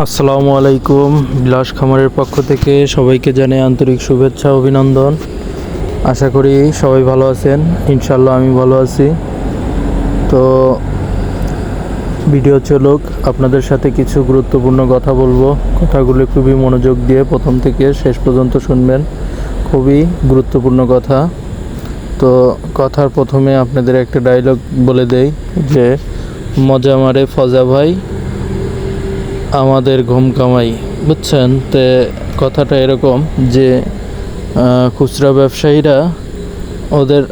আসসালামু আলাইকুম। বিলাস খামারের পক্ষ থেকে সবাইকে জানাই আন্তরিক শুভেচ্ছা অভিনন্দন। আশা করি সবাই ভালো আছেন। ইনশাল্লাহ আমি ভালো আছি। তো ভিডিও চলুক, আপনাদের সাথে কিছু গুরুত্বপূর্ণ কথা বলবো। কথাগুলো খুবই মনোযোগ দিয়ে প্রথম থেকে শেষ পর্যন্ত শুনবেন, খুবই গুরুত্বপূর্ণ কথা। তো কথার প্রথমে আপনাদের একটা ডায়লগ বলে দেই যে মজা মারে ফজা ভাই আমাদের ঘুম কামাই, বুঝছেন? তে কথাটা এরকম যে খুচরা ব্যবসায়ীরা ওদের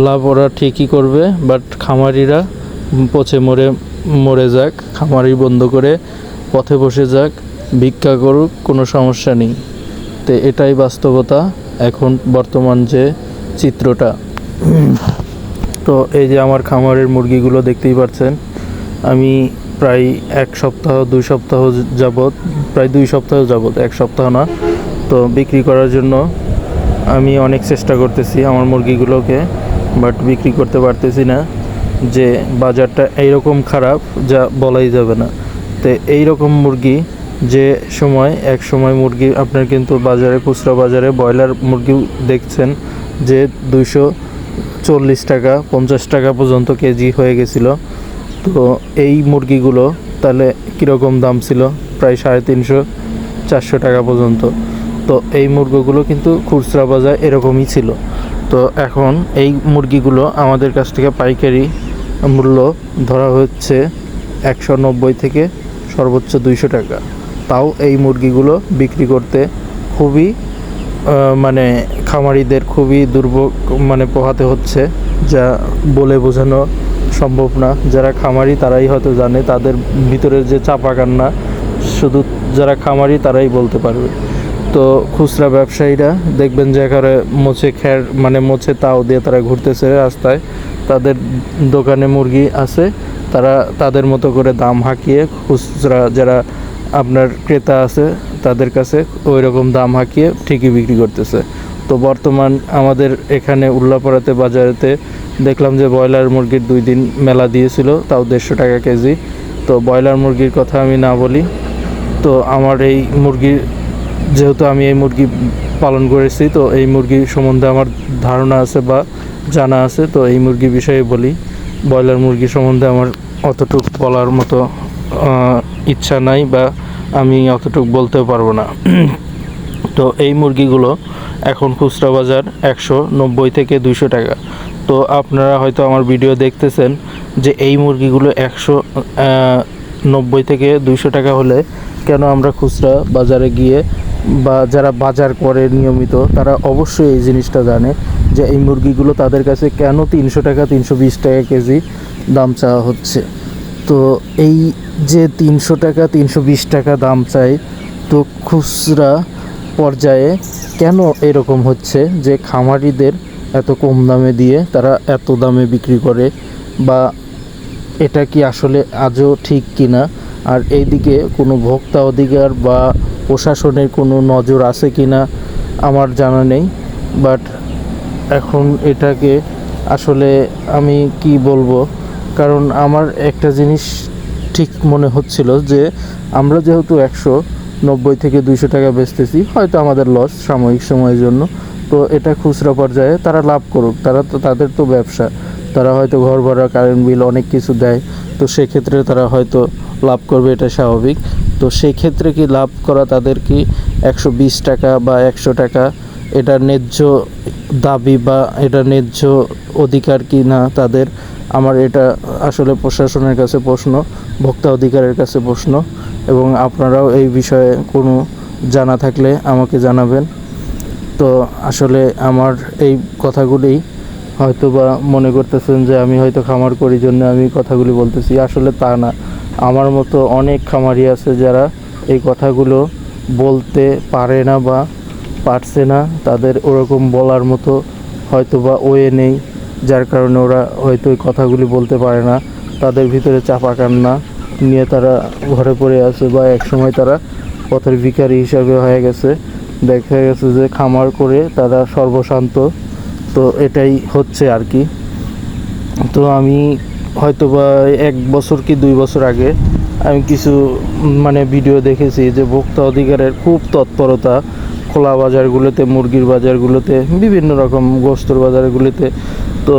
লাভ ওরা ঠিকই করবে, বাট খামারিরা পচে মরে যাক, খামারি বন্ধ করে পথে বসে যাক, ভিক্ষা করুক, কোনো সমস্যা নেই। তো এটাই বাস্তবতা এখন বর্তমান যে চিত্রটা। তো এই যে আমার খামারের মুরগিগুলো দেখতেই পাচ্ছেন, আমি প্রায় এক সপ্তাহ 2 সপ্তাহ যাবৎ, প্রায় 2 সপ্তাহ যাবৎ, 1 সপ্তাহ না, তো বিক্রি করার জন্য আমি অনেক চেষ্টা করতেছি আমার মুরগিগুলোকে, বাট বিক্রি করতে পারতেছি না। যে বাজারটা এইরকম খারাপ যা বলাই যাবে না। তো এই রকম মুরগি যে এক সময় মুরগি আপনার কিন্তু বাজারে, খুচরা বাজারে ব্রয়লার মুরগিও দেখছেন যে 240 টাকা 50 টাকা পর্যন্ত কেজি হয়ে গেছিলো। তো এই মুরগিগুলো তাহলে কীরকম দাম ছিল? প্রায় 350-400 টাকা পর্যন্ত। তো এই মুরগিগুলো কিন্তু খুচরা বাজার এরকমই ছিল। তো এখন এই মুরগিগুলো আমাদের কাছ থেকে পাইকারি মূল্য ধরা হচ্ছে 190 থেকে সর্বোচ্চ 200 টাকা। তাও এই মুরগিগুলো বিক্রি করতে খুবই মানে খামারিদের খুবই দুর্ভোগ পোহাতে হচ্ছে, যা বলে বোঝানো সম্ভব না। যারা খামারি তারাই হয়তো জানে, তাদের ভিতরের যে চাপা কান্না শুধু যারা খামারি তারাই বলতে পারবে। তো খুচরা ব্যবসায়ীরা দেখবেন যে একেবারে মোছে তাও দিয়ে তারা ঘুরতেছে রাস্তায়, তাদের দোকানে মুরগি আছে, তারা তাদের মতো করে দাম হাঁকিয়ে খুচরা যারা আপনার ক্রেতা আছে তাদের কাছে ওই রকম দাম হাঁকিয়ে ঠিকই বিক্রি করতেছে। তো বর্তমান আমাদের এখানে উল্লাপাড়াতে বাজারেতে দেখলাম যে ব্রয়লার মুরগির 2 দিন মেলা দিয়েছিল, তাও 150 টাকা কেজি। তো ব্রয়লার মুরগির কথা আমি না বলি, তো আমার এই মুরগির, যেহেতু আমি এই মুরগি পালন করেছি, তো এই মুরগি সম্বন্ধে আমার ধারণা আছে বা জানা আছে। তো এই মুরগি বিষয়ে বলি, ব্রয়লার মুরগি সম্বন্ধে আমার অতটুকু বলার মতো ইচ্ছা নাই বা আমি অতটুকু বলতেও পারবো না। তো এই মুরগিগুলো এখন খুচরা বাজার 190 থেকে 200 টাকা। তো আপনারা হয়তো আমার ভিডিও দেখতেছেন যে এই মুরগিগুলো 190 থেকে 200 টাকা হলে কেন আমরা খুচরা বাজারে গিয়ে, বা যারা বাজার করে নিয়মিত তারা অবশ্যই এই জিনিসটা জানে যে এই মুরগিগুলো তাদের কাছে কেন 300 টাকা 320 টাকা কেজি দাম চাওয়া হচ্ছে। তো এই যে 300 টাকা 320 টাকা দাম চাই, তো খুচরা পর্যায়ে কেন এরকম হচ্ছে যে খামারিদের এত কম দামে দিয়ে তারা এত দামে বিক্রি করে, বা এটা কি আসলে আজও ঠিক কিনা? আর এইদিকে কোনো ভোক্তা অধিকার বা প্রশাসনের কোনো নজর আছে কিনা আমার জানা নেই। বাট এখন এটাকে আসলে আমি কি বলবো, কারণ আমার একটা জিনিস ঠিক মনে হচ্ছিল যে আমরা যেহেতু 190 থেকে 200 টাকা বেচতেছি, হয়তো আমাদের লস সাময়িক সময়ের জন্য, তো এটা খুচরা পর্যায়ে তারা লাভ করুক, তাদের তো ব্যবসা, তারা হয়তো ঘর ভাড়া, কারেন্ট বিল অনেক কিছু দেয়, তো সেক্ষেত্রে তারা হয়তো লাভ করবে, এটা স্বাভাবিক। তো সেই ক্ষেত্রে কি লাভ করা তাদের কি 120 টাকা বা 100 টাকা এটা ন্যায্য দাবি বা এটা ন্যায্য অধিকার কি না তাদের? আমার এটা আসলে প্রশাসনের কাছে প্রশ্ন, ভোক্তা অধিকারের কাছে প্রশ্ন, এবং আপনারাও এই বিষয়ে কোনো জানা থাকলে আমাকে জানাবেন। তো আসলে আমার এই কথাগুলি হয়তো বা মনে করতেছেন যে আমি হয়তো খামার করি জন্য আমি কথাগুলি বলতেছি, আসলে তা না। আমার মতো অনেক খামারি আছে যারা এই কথাগুলো বলতে পারে না বা পারছে না, তাদের ওরকম বলার মতো হয়তো বা ওয়ে নেই, যার কারণে ওরা হয়তো এই কথাগুলি বলতে পারে না। তাদের ভিতরে চাপা কান্না নিয়ে তারা ঘরে পড়ে আছে, বা একসময় তারা পথের ভিখারি হিসাবে হয়ে গেছে। দেখা গেছে যে খামার করে তারা সর্বশান্ত। তো এটাই হচ্ছে আর কি। তো আমি হয়তো বা 1 বছর কি 2 বছর আগে আমি কিছু মানে ভিডিও দেখেছি যে ভোক্তা অধিকারের খুব তৎপরতা খোলা বাজারগুলোতে, মুরগির বাজারগুলোতে, বিভিন্ন রকম গোস্তর বাজারগুলোতে। তো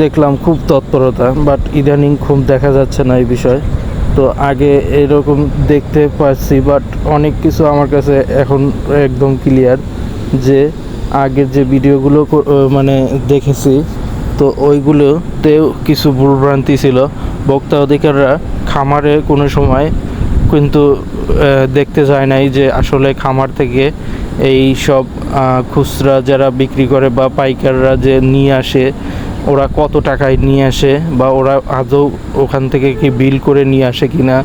দেখলাম খুব তৎপরতা, বাট ইদানিং খুব দেখা যাচ্ছে না এই বিষয়। তো আগে এরকম দেখতে পাচ্ছি, বাট অনেক কিছু আমার কাছে এখন একদম ক্লিয়ার যে আগের যে ভিডিওগুলো মানে দেখেছি, তো ওইগুলোতেও কিছু ভুলভ্রান্তি ছিল। ভোক্তা অধিকাররা খামারে কোনো সময় কিন্তু দেখতে যায় নাই যে আসলে খামার থেকে এই সব খুচরা যারা বিক্রি করে বা পাইকাররা যে নিয়ে আসে, ওরা কত টাকায় নিয়ে আসে বা ওরা আদৌ ওখান থেকে কি বিল করে নিয়ে আসে কি না,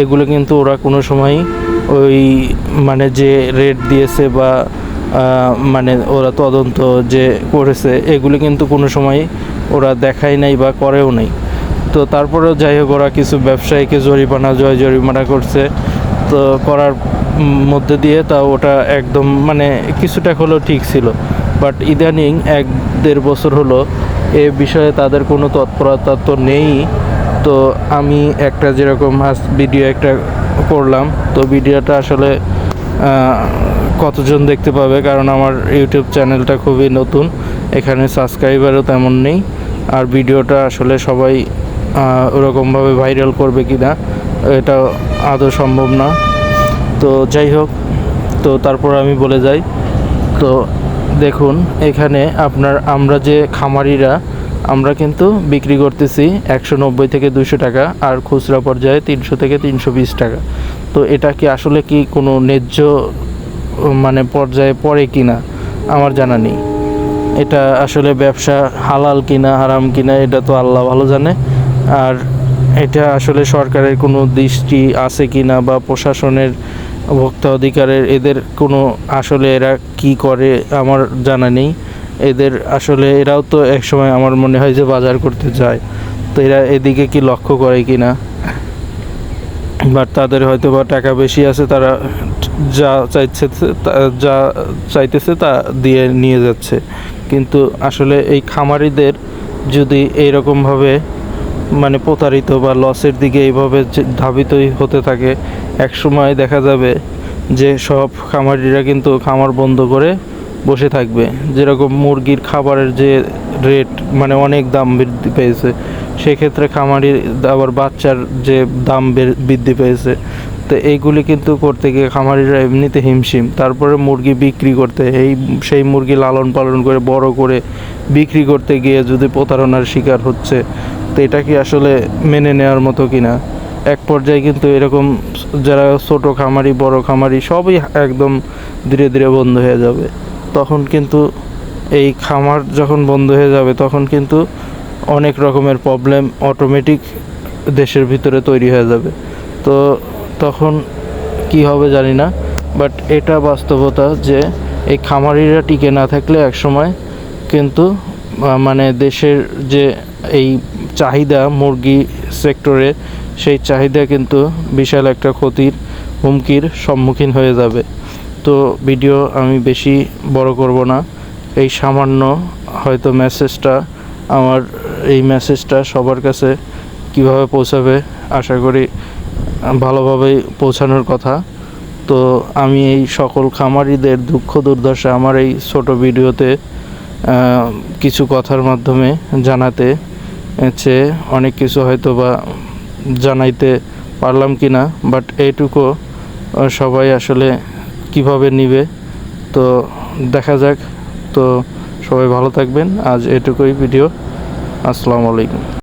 এগুলো কিন্তু ওরা কোনো সময় ওই মানে যে রেট দিয়েছে বা মানে ওরা তদন্ত যে করেছে, এগুলো কিন্তু কোনো সময় ওরা দেখায় নাই বা করেও নাই। তো তারপরেও যাই হোক, ওরা কিছু ব্যবসায়ীকে জরিমানা করছে। তো করার মধ্যে দিয়ে তা ওটা একদম মানে কিছুটা হলেও ঠিক ছিল। বাট ইদানিং 1-1.5 বছর হলো এ বিষয়ে তাদের কোনো তৎপরতা তো নেই। তো আমি একটা যেরকম ভিডিও একটা করলাম, তো ভিডিওটা আসলে কতজন দেখতে পাবে, কারণ আমার ইউটিউব চ্যানেলটা খুবই নতুন, এখানে সাবস্ক্রাইবারও তেমন নেই। আর ভিডিওটা আসলে সবাই ওরকমভাবে ভাইরাল করবে কি না এটা আদৌ সম্ভব না। তো যাই হোক, তো তারপর আমি বলে যাই। তো দেখুন এখানে আমরা যে খামারিরা আমরা কিন্তু বিক্রি করতেছি 190 থেকে 200 টাকা, আর খুচরা পর্যায়ে 300 থেকে 320 টাকা। তো এটা কি আসলে কি কোনো ন্যায্য মানে পর্যায়ে পড়ে কিনা আমার জানা নেই। এটা আসলে ব্যবসা হালাল কিনা হারাম কিনা এটা তো আল্লাহ ভালো জানে। আর এটা আসলে সরকারের কোনো দৃষ্টি আছে কিনা বা প্রশাসনের, ভোক্তা অধিকারের এদের কোনো আসলে এরা কি করে আমার জানা নেই। এদের আসলে এরাও তো একসময় আমার মনে হয় যে বাজার করতে যায়, তো এরা এদিকে কি লক্ষ্য করে কিনা। বাট তাদের হয়তো বা টাকা বেশি আছে, তারা যা চাইতেছে তা দিয়ে নিয়ে যাচ্ছে। কিন্তু আসলে এই খামারিদের যদি এইরকমভাবে মানে প্রতারিত বা লসের দিকে এইভাবে ধাবিতই হতে থাকে, এক সময় দেখা যাবে যে সব খামারিরা কিন্তু খামার বন্ধ করে বসে থাকবে। যেরকম মুরগির খাবারের যে রেট মানে অনেক দাম বৃদ্ধি পেয়েছে, সেক্ষেত্রে খামারির আবার বাচ্চার যে দাম বৃদ্ধি পেয়েছে। তো এইগুলি কিন্তু করতে গিয়ে খামারিরা এমনিতে হিমশিম, তারপরে মুরগি বিক্রি করতে সেই মুরগি লালন পালন করে বড় করে বিক্রি করতে গিয়ে যদি প্রতারণার শিকার হচ্ছে, তো এটা কি আসলে মেনে নেওয়ার মতো কিনা। এক পর্যায়ে কিন্তু এরকম যারা ছোটো খামারি বড় খামারি সবই একদম ধীরে ধীরে বন্ধ হয়ে যাবে। তখন কিন্তু এই খামার যখন বন্ধ হয়ে যাবে, তখন কিন্তু অনেক রকমের প্রবলেম অটোমেটিক দেশের ভিতরে তৈরি হয়ে যাবে। তো তখন কি হবে জানি না, বাট এটা বাস্তবতা যে এই খামারিরা টিকে না থাকলে একসময় কিন্তু মানে দেশের যে এই চাহিদা মুরগি সেক্টরে, সেই চাহিদা কিন্তু বিশাল একটা হুমকির সম্মুখীন হয়ে যাবে। তো ভিডিও আমি বেশি বড় করব না, এই সামান্য হয়তো আমার এই মেসেজটা সবার কাছে কিভাবে পৌঁছাবে আশা করি ভালোভাবেই পৌঁছানোর কথা। তো আমি এই সকল খামারিদের দুঃখ দুর্দশা আমার এই ছোট ভিডিওতে কিছু কথার মাধ্যমে জানাতে চেয়ে অনেক কিছু হয়তো বা জানাইতে পারলাম কি না, বাট এইটুকু সবাই আসলে কিভাবে নিবে তো দেখা যাক। তো সবাই ভালো থাকবেন, আজ এটুকুই ভিডিও। আসসালামু আলাইকুম।